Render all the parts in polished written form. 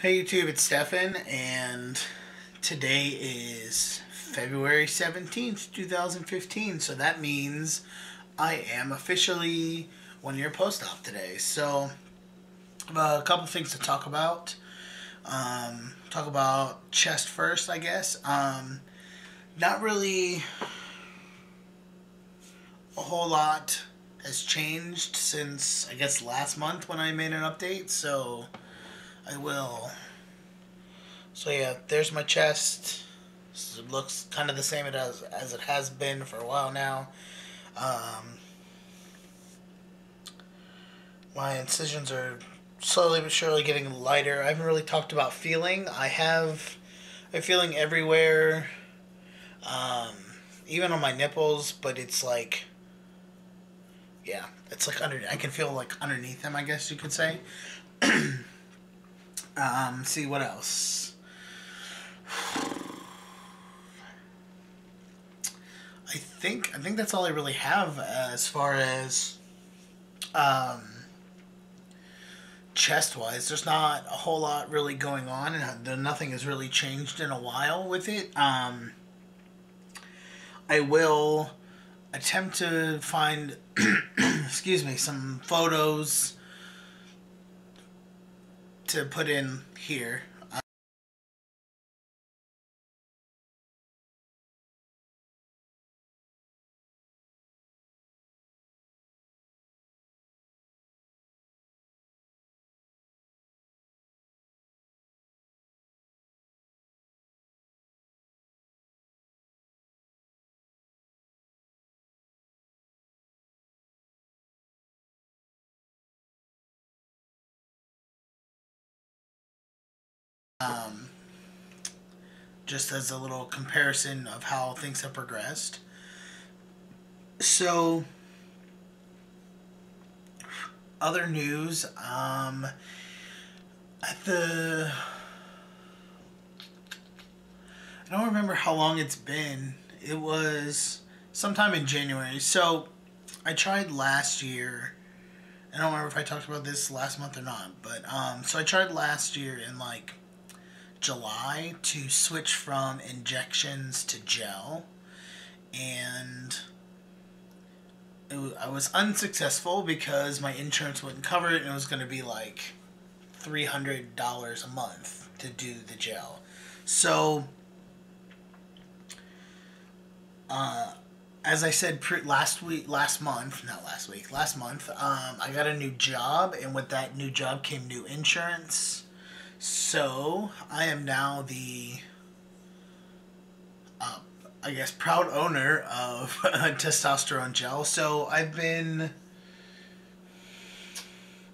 Hey YouTube, it's Stefan, and today is February 17th, 2015, so that means I am officially 1 year post-op today. So, a couple things to talk about. Talk about chest first, I guess. Not really a whole lot has changed since, I guess, last month when I made an update, so I will. So yeah, there's my chest. It looks kind of the same as it has been for a while now. My incisions are slowly but surely getting lighter. I haven't really talked about feeling. I have a feeling everywhere, um, even on my nipples, but it's like, yeah, it's like under. I can feel like underneath them, I guess you could say. See what else. I think that's all I really have as far as chest wise. There's not a whole lot really going on, and nothing has really changed in a while with it. I will attempt to find excuse me, some photos to put in here. Um, just as a little comparison of how things have progressed. So, other news. At the I don't remember how long it's been. It was sometime in January. So, I tried last year. I don't remember if I talked about this last month or not, but so I tried last year in like July to switch from injections to gel, and I was unsuccessful because my insurance wouldn't cover it, and it was going to be like $300 a month to do the gel. So, as I said last month, I got a new job, and with that new job came new insurance. So I am now the, I guess, proud owner of testosterone gel. So I've been,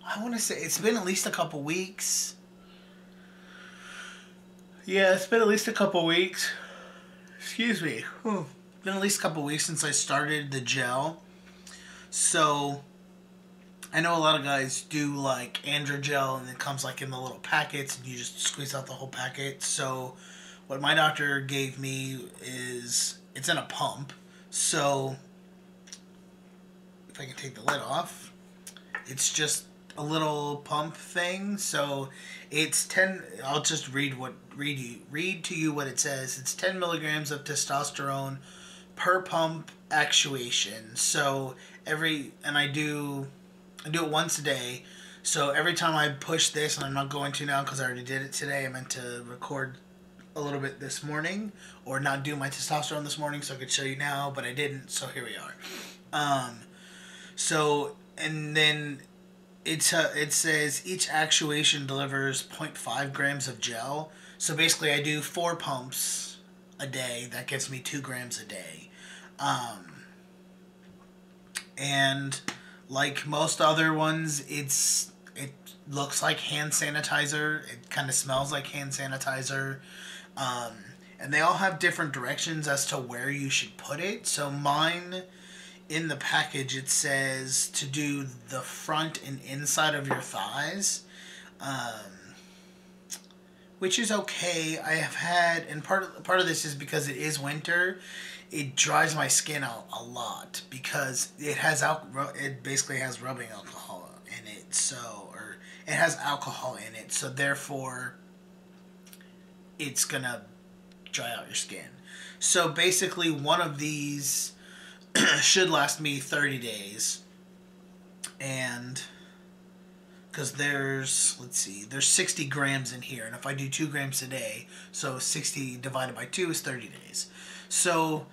I want to say it's been at least a couple weeks. Yeah, it's been at least a couple weeks. Excuse me. Whew. Been at least a couple weeks since I started the gel. So I know a lot of guys do like androgel, and it comes like in the little packets, and you just squeeze out the whole packet. So what my doctor gave me is it's in a pump. So if I can take the lid off, it's just a little pump thing. So it's 10. I'll just read to you what it says. It's 10 milligrams of testosterone per pump actuation. So I do it once a day. So every time I push this, and I'm not going to now because I already did it today. I meant to record a little bit this morning, or not do my testosterone this morning so I could show you now, but I didn't. So here we are. So and then it says each actuation delivers 0.5 grams of gel. So basically, I do 4 pumps a day. That gives me 2 grams a day. And like most other ones, it looks like hand sanitizer. It kind of smells like hand sanitizer. And they all have different directions as to where you should put it. So mine, in the package, it says to do the front and inside of your thighs, which is okay. I have had, and part of this is because it is winter. It dries my skin out a lot because it basically has rubbing alcohol in it. So, or it has alcohol in it. So therefore, it's gonna dry out your skin. So basically, one of these should last me 30 days. And because there's 60 grams in here, and if I do 2 grams a day, so 60 divided by 2 is 30 days. So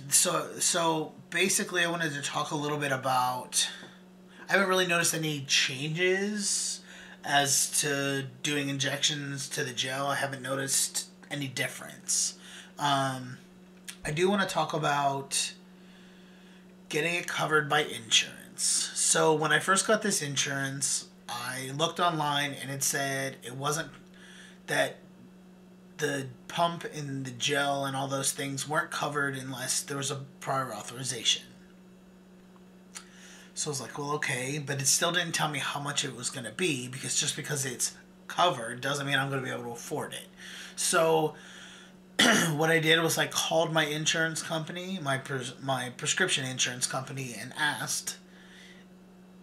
so basically I wanted to talk a little bit about, I haven't really noticed any changes as to doing injections to the gel. I haven't noticed any difference. I do want to talk about getting it covered by insurance. So when I first got this insurance, I looked online and it said it wasn't, that the pump and the gel and all those things weren't covered unless there was a prior authorization. So I was like, well, okay, but it still didn't tell me how much it was going to be, because just because it's covered doesn't mean I'm going to be able to afford it. So what I did was I called my insurance company, my prescription insurance company, and asked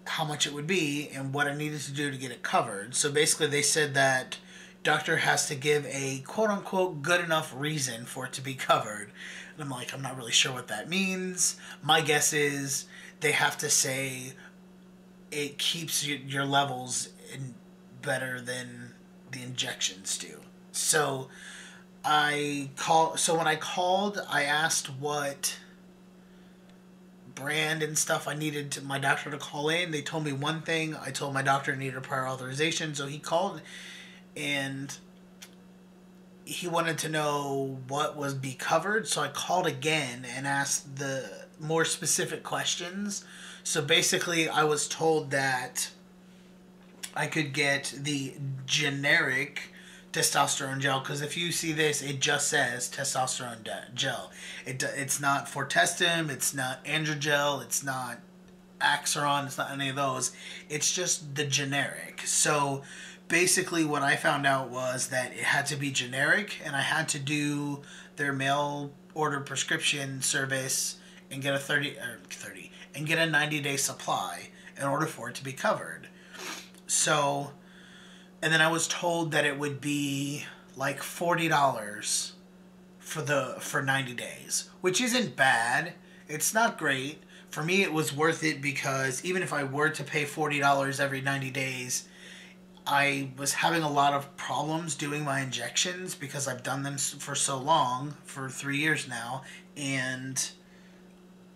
how much it would be and what I needed to do to get it covered. So basically they said that doctor has to give a quote-unquote good enough reason for it to be covered. And I'm like, I'm not really sure what that means. My guess is they have to say it keeps your levels better than the injections do. So when I called, I asked what brand and stuff I needed my doctor to call in. They told me one thing. I told my doctor I needed a prior authorization, so he called and he wanted to know what was be covered. So I called again and asked the more specific questions. So basically I was told that I could get the generic testosterone gel, because if you see this, it just says testosterone gel. It's not Fortestim, it's not Androgel, it's not Axeron, it's not any of those. It's just the generic. So basically what I found out was that it had to be generic, and I had to do their mail order prescription service and get a 90-day supply in order for it to be covered. So, and then I was told that it would be like $40 for 90 days, which isn't bad. It's not great. For me, it was worth it, because even if I were to pay $40 every 90 days, I was having a lot of problems doing my injections because I've done them for so long, for 3 years now, and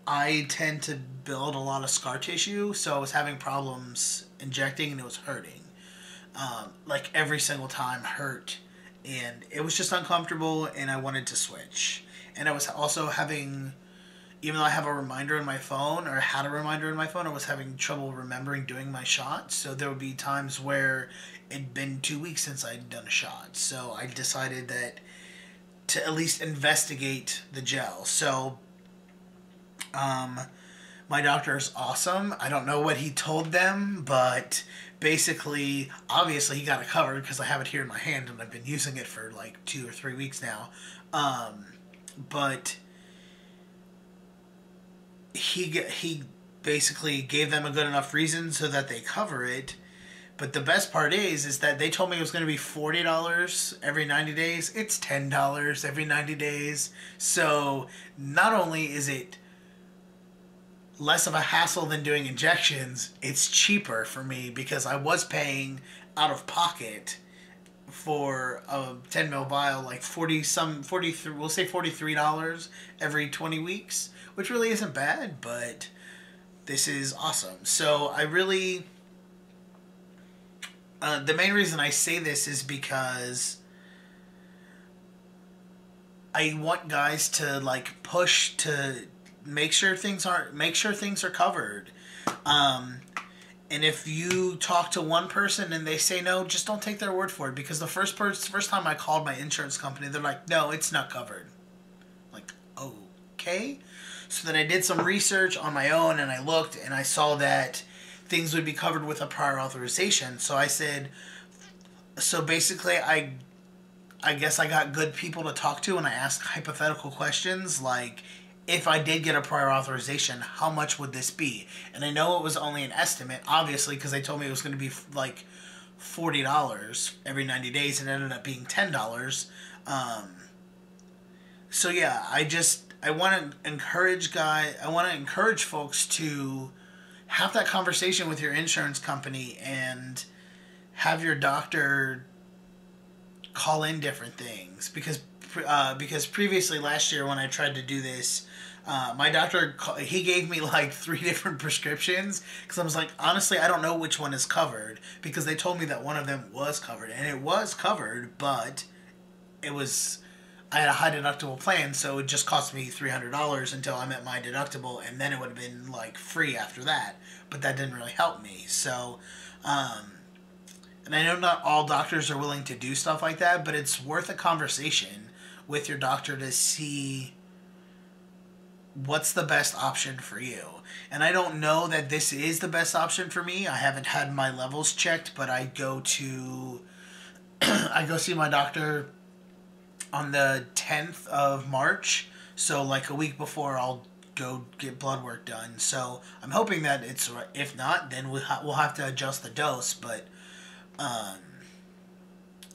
I tend to build a lot of scar tissue, so I was having problems injecting and it was hurting. Like every single time hurt, and it was just uncomfortable, and I wanted to switch. And I was also having, even though I have a reminder in my phone, or had a reminder in my phone, I was having trouble remembering doing my shots. So there would be times where it'd been 2 weeks since I'd done a shot. So I decided that to at least investigate the gel. So my doctor is awesome. I don't know what he told them, but basically, obviously he got it covered because I have it here in my hand and I've been using it for like 2 or 3 weeks now. But he basically gave them a good enough reason so that they cover it. But the best part is that they told me it was going to be $40 every 90 days. It's $10 every 90 days. So not only is it less of a hassle than doing injections, it's cheaper for me, because I was paying out of pocket for a 10 ml vial like we'll say $43 every 20 weeks, which really isn't bad, but this is awesome. So I really, the main reason I say this is because I want guys to like push to make sure things are covered. And if you talk to one person and they say no, just don't take their word for it, because the first time I called my insurance company, they're like, no, it's not covered. I'm like, okay. So then I did some research on my own, and I looked and I saw that things would be covered with a prior authorization. So I said, so basically I guess I got good people to talk to, and I asked hypothetical questions like, if I did get a prior authorization, how much would this be? And I know it was only an estimate, obviously, because they told me it was going to be like $40 every 90 days. It ended up being $10. So yeah, I want to encourage folks to have that conversation with your insurance company and have your doctor call in different things, because previously last year when I tried to do this, my doctor, he gave me like 3 different prescriptions because I was like, honestly, I don't know which one is covered, because they told me that one of them was covered, and it was covered, but I had a high deductible plan, so it just cost me $300 until I met my deductible, and then it would have been like free after that, but that didn't really help me. So and I know not all doctors are willing to do stuff like that, but it's worth a conversation with your doctor to see what's the best option for you. And I don't know that this is the best option for me. I haven't had my levels checked, but I go see my doctor on the 10th of March. So like a week before, I'll go get blood work done. So I'm hoping that it's right. If not, then we'll have to adjust the dose. But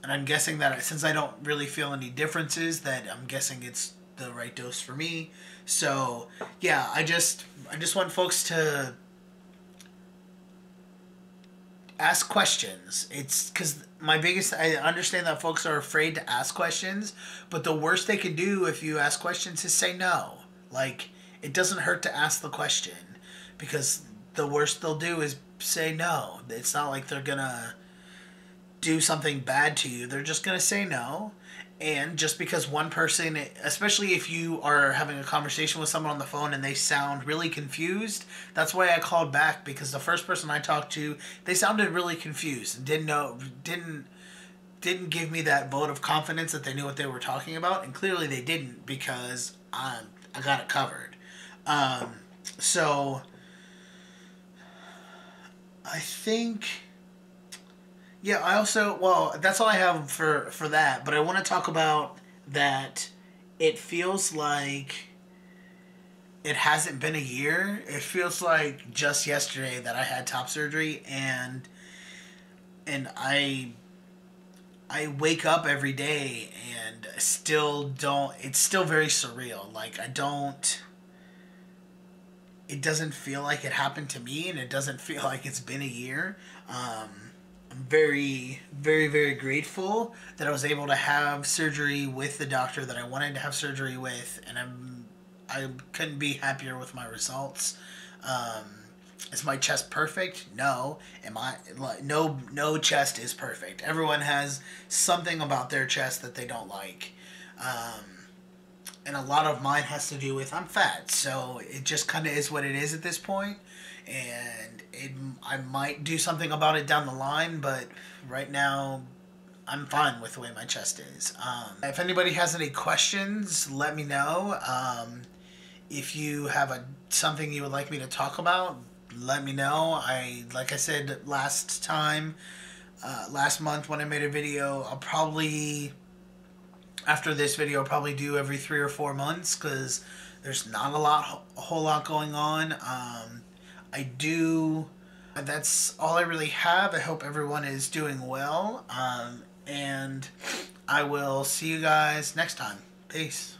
and I'm guessing that since I don't really feel any differences, that I'm guessing it's the right dose for me. So yeah, I just want folks to ask questions. It's because I understand that folks are afraid to ask questions, but the worst they can do if you ask questions is say no. Like, it doesn't hurt to ask the question, because the worst they'll do is say no. It's not like they're gonna do something bad to you. They're just gonna say no. And just because one person, especially if you are having a conversation with someone on the phone and they sound really confused, that's why I called back, because the first person I talked to, they sounded really confused and didn't give me that vote of confidence that they knew what they were talking about, and clearly they didn't, because I got it covered. So I think, yeah, that's all I have for that. But I want to talk about that it feels like it hasn't been a year. It feels like just yesterday that I had top surgery, and I wake up every day and still don't, it's still very surreal. Like, it doesn't feel like it happened to me, and it doesn't feel like it's been a year. I'm very, very, very grateful that I was able to have surgery with the doctor that I wanted to have surgery with, and I couldn't be happier with my results. Is my chest perfect? No. No chest is perfect. Everyone has something about their chest that they don't like. And a lot of mine has to do with I'm fat, so it just kind of is what it is at this point. And I might do something about it down the line, but right now I'm fine with the way my chest is. If anybody has any questions, let me know. If you have something you would like me to talk about, let me know. Like I said last month when I made a video, I'll probably, after this video, I'll probably do every 3 or 4 months, because there's not a whole lot going on. That's all I really have. I hope everyone is doing well. And I will see you guys next time. Peace.